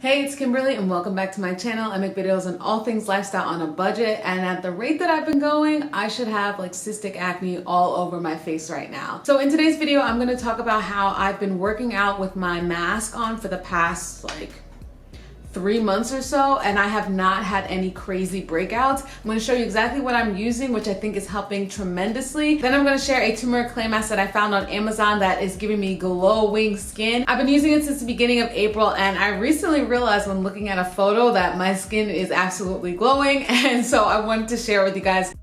Hey, it's Kimberlee and welcome back to my channel. I make videos on all things lifestyle on a budget, and at the rate that I've been going, I should have like cystic acne all over my face right now. So in today's video, I'm going to talk about how I've been working out with my mask on for the past 3 months or so, and I have not had any crazy breakouts. I'm going to show you exactly what I'm using, which I think is helping tremendously. Then I'm going to share a turmeric clay mask that I found on Amazon that is giving me glowing skin. I've been using it since the beginning of April, and I recently realized when looking at a photo that my skin is absolutely glowing, and so I wanted to share with you guys.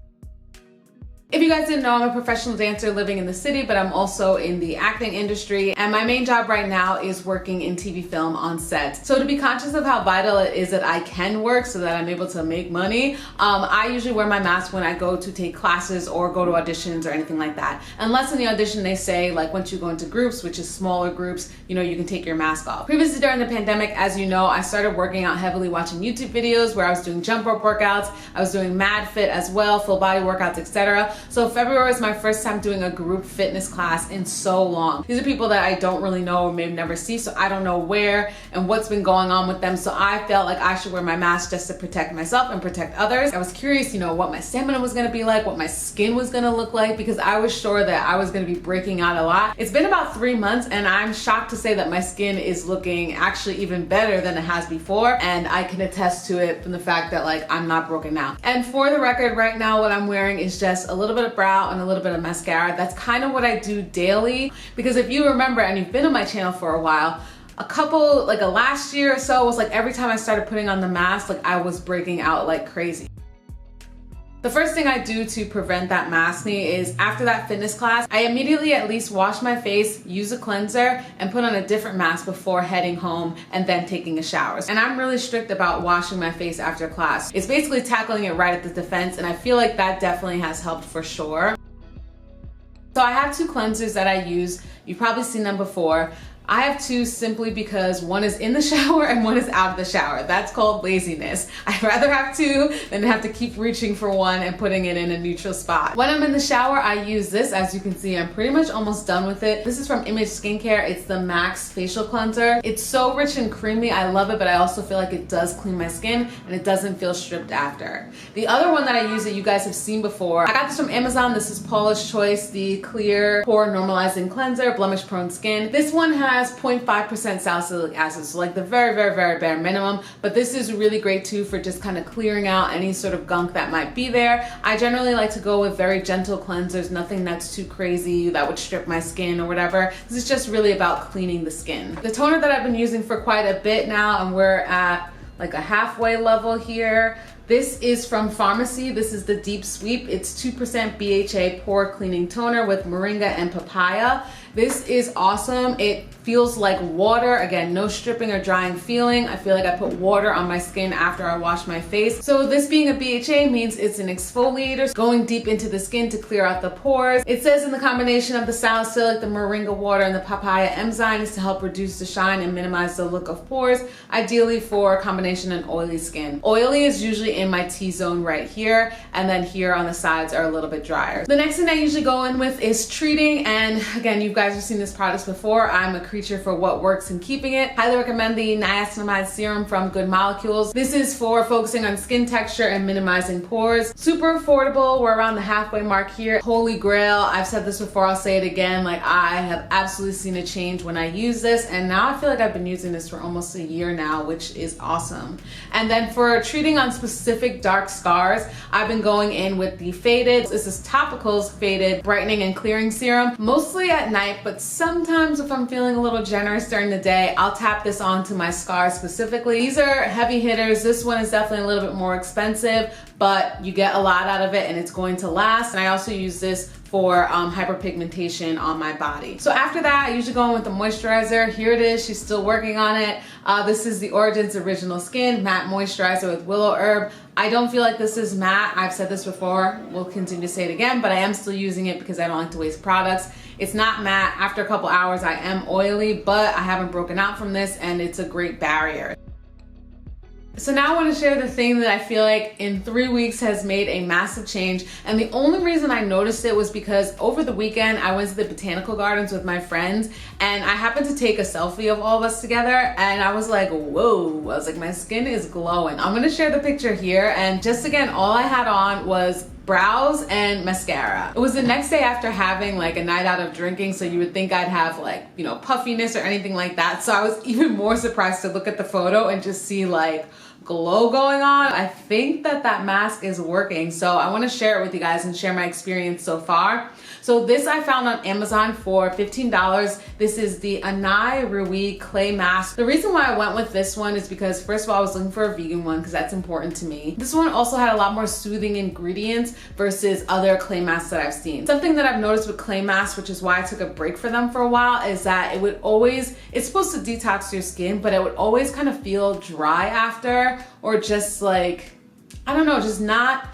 If you guys didn't know, I'm a professional dancer living in the city, but I'm also in the acting industry, and my main job right now is working in TV film on set. So to be conscious of how vital it is that I can work so that I'm able to make money, I usually wear my mask when I go to take classes or go to auditions or anything like that. Unless in the audition they say, like, once you go into groups, which is smaller groups, you can take your mask off. Previously during the pandemic, as you know, I started working out heavily watching YouTube videos where I was doing jump rope workouts, I was doing mad fit as well, full body workouts, etc. So February was my first time doing a group fitness class in so long. These are people that I don't really know or maybe never see, so I don't know where and what's been going on with them. So I felt like I should wear my mask just to protect myself and protect others. I was curious, what my stamina was gonna be like, what my skin was gonna look like, because I was sure that I was gonna be breaking out a lot. It's been about 3 months, and I'm shocked to say that my skin is looking actually even better than it has before, and I can attest to it from the fact that I'm not broken out. And for the record, right now what I'm wearing is just a little bit of brow and a little bit of mascara. That's kind of what I do daily, because if you remember and you've been on my channel for a while, a last year or so was every time I started putting on the mask, I was breaking out like crazy. The first thing I do to prevent that maskne is after that fitness class, I immediately at least wash my face, use a cleanser, and put on a different mask before heading home and then taking a shower. And I'm really strict about washing my face after class. It's basically tackling it right at the defense, and I feel like that definitely has helped for sure. So I have 2 cleansers that I use. You've probably seen them before. I have 2 simply because one is in the shower and one is out of the shower. That's called laziness. I'd rather have 2 than have to keep reaching for one and putting it in a neutral spot. When I'm in the shower, I use this. As you can see, I'm pretty much almost done with it. This is from Image Skincare. It's the Max Facial Cleanser. It's so rich and creamy. I love it, but I also feel like it does clean my skin and it doesn't feel stripped after. The other one that I use that you guys have seen before, I got this from Amazon. This is Paula's Choice, the Clear Pore Normalizing Cleanser, Blemish Prone Skin. This one has 0.5% salicylic acid, so the very, very, very bare minimum, but this is really great too for just kind of clearing out any sort of gunk that might be there. I generally like to go with very gentle cleansers, nothing that's too crazy that would strip my skin or whatever. This is just really about cleaning the skin. The toner that I've been using for quite a bit now, and we're at a halfway level here. This is from Pharmacy. This is the Deep Sweep. It's 2% BHA pore cleaning toner with moringa and papaya. This is awesome. It feels like water. Again, no stripping or drying feeling. I feel like I put water on my skin after I wash my face. So this being a BHA means it's an exfoliator, going deep into the skin to clear out the pores. It says in the combination of the salicylic, the moringa water, and the papaya enzyme is to help reduce the shine and minimize the look of pores, ideally for combination and oily skin. Oily is usually in my T-zone right here, and then here on the sides are a little bit drier. The next thing I usually go in with is treating, and again, you guys have seen this product before. I'm a creature for what works and keeping it. Highly recommend the Niacinamide Serum from Good Molecules. This is for focusing on skin texture and minimizing pores. Super affordable. We're around the halfway mark here. Holy grail. I've said this before, I'll say it again. I have absolutely seen a change when I use this, and now I feel like I've been using this for almost a year now, which is awesome. And then for treating on specific dark scars, I've been going in with the Faded. This is Topicals Faded Brightening and Clearing Serum, mostly at night, but sometimes if I'm feeling a little generous during the day, I'll tap this onto my scars specifically. These are heavy hitters. This one is definitely a little bit more expensive, but you get a lot out of it and it's going to last. And I also use this for hyperpigmentation on my body. So after that, I usually go in with the moisturizer. Here it is. She's still working on it. This is the Origins Original Skin Matte Moisturizer with Willow Herb. I don't feel like this is matte. I've said this before. We'll continue to say it again, but I am still using it because I don't like to waste products. It's not matte. After a couple hours, I am oily, but I haven't broken out from this, and it's a great barrier. So now I want to share the thing that I feel like in 3 weeks has made a massive change. And the only reason I noticed it was because over the weekend I went to the botanical gardens with my friends and I happened to take a selfie of all of us together and I was like, whoa, I was like, my skin is glowing. I'm going to share the picture here, and just again, all I had on was brows and mascara. It was the next day after having like a night out of drinking, so you would think I'd have like, you know, puffiness or anything like that. So I was even more surprised to look at the photo and just see like glow going on. I think that mask is working, so I want to share it with you guys and share my experience so far. So this I found on Amazon for $15. This is the Anai Rui Clay Mask. The reason why I went with this one is because first of all, I was looking for a vegan one because that's important to me. This one also had a lot more soothing ingredients versus other clay masks that I've seen. Something that I've noticed with clay masks, which is why I took a break for them for a while, is that it would always, it's supposed to detox your skin, but it would always kind of feel dry after, or just like, I don't know, just not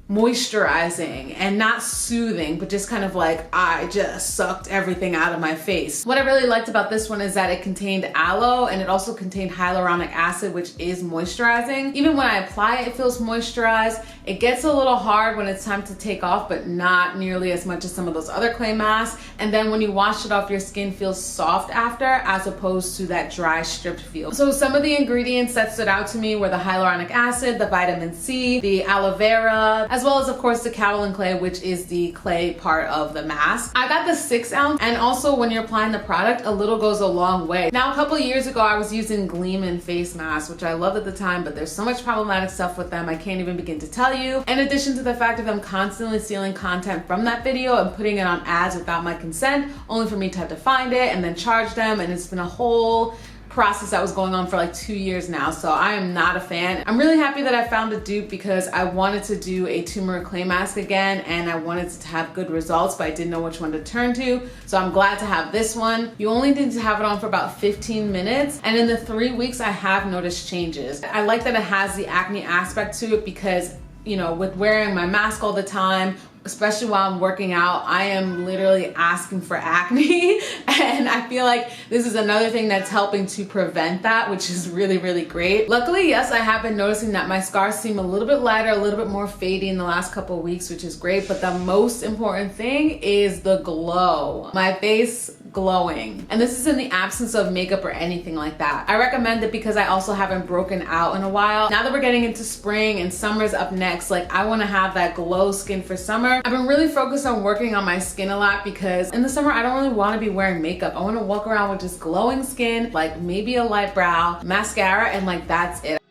moisturizing and not soothing, but just kind of like I just sucked everything out of my face. What I really liked about this one is that it contained aloe and it also contained hyaluronic acid, which is moisturizing. Even when I apply it, it feels moisturized. It gets a little hard when it's time to take off, but not nearly as much as some of those other clay masks. And then when you wash it off, your skin feels soft after, as opposed to that dry stripped feel. So some of the ingredients that stood out to me were the hyaluronic acid, the vitamin C, the aloe vera, as well as of course the kaolin clay, which is the clay part of the mask. I got the 6 ounce, and also when you're applying the product, a little goes a long way. Now a couple years ago I was using Gleamin face masks, which I loved at the time, but there's so much problematic stuff with them I can't even begin to tell you. In addition to the fact of them constantly stealing content from that video and putting it on ads without my consent, only for me to have to find it and then charge them, and it's been a whole process that was going on for like 2 years now, so I am not a fan. I'm really happy that I found a dupe because I wanted to do a turmeric clay mask again and I wanted to have good results, but I didn't know which one to turn to, so I'm glad to have this one. You only need to have it on for about 15 minutes, and in the 3 weeks I have noticed changes. I like that it has the acne aspect to it because, you know, with wearing my mask all the time, especially while I'm working out, I am literally asking for acne and I feel like this is another thing that's helping to prevent that, which is really, really great. Luckily, yes, I have been noticing that my scars seem a little bit lighter, a little bit more fadey in the last couple of weeks, which is great, but the most important thing is the glow. My face glowing. And this is in the absence of makeup or anything like that. I recommend it because I also haven't broken out in a while. Now that we're getting into spring and summer's up next, like I want to have that glow skin for summer. I've been really focused on working on my skin a lot because in the summer I don't really want to be wearing makeup. I want to walk around with just glowing skin, like maybe a light brow, mascara, and like that's it.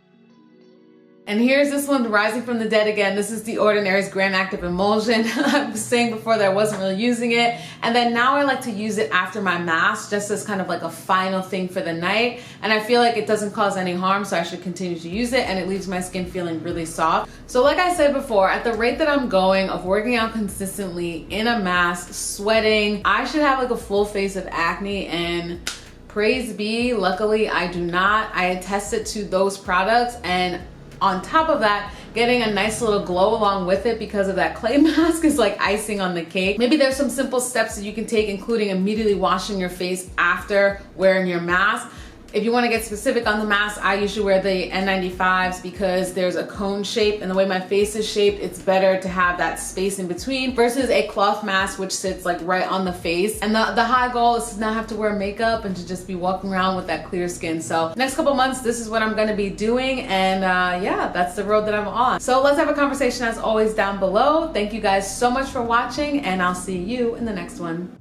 And here's this one, rising from the dead again. This is the Ordinary's Grand Active Emulsion. I was saying before that I wasn't really using it. And then now I like to use it after my mask, just as kind of like a final thing for the night. And I feel like it doesn't cause any harm, so I should continue to use it, and it leaves my skin feeling really soft. So like I said before, at the rate that I'm going of working out consistently in a mask, sweating, I should have like a full face of acne, and praise be, luckily I do not. I attested to those products, and on top of that, getting a nice little glow along with it because of that clay mask is like icing on the cake. Maybe there's some simple steps that you can take, including immediately washing your face after wearing your mask. If you want to get specific on the mask, I usually wear the N95s because there's a cone shape, and the way my face is shaped, it's better to have that space in between versus a cloth mask which sits like right on the face. And the high goal is to not have to wear makeup and to just be walking around with that clear skin. So next couple months, this is what I'm going to be doing, and yeah, that's the road that I'm on. So let's have a conversation as always down below. Thank you guys so much for watching, and I'll see you in the next one.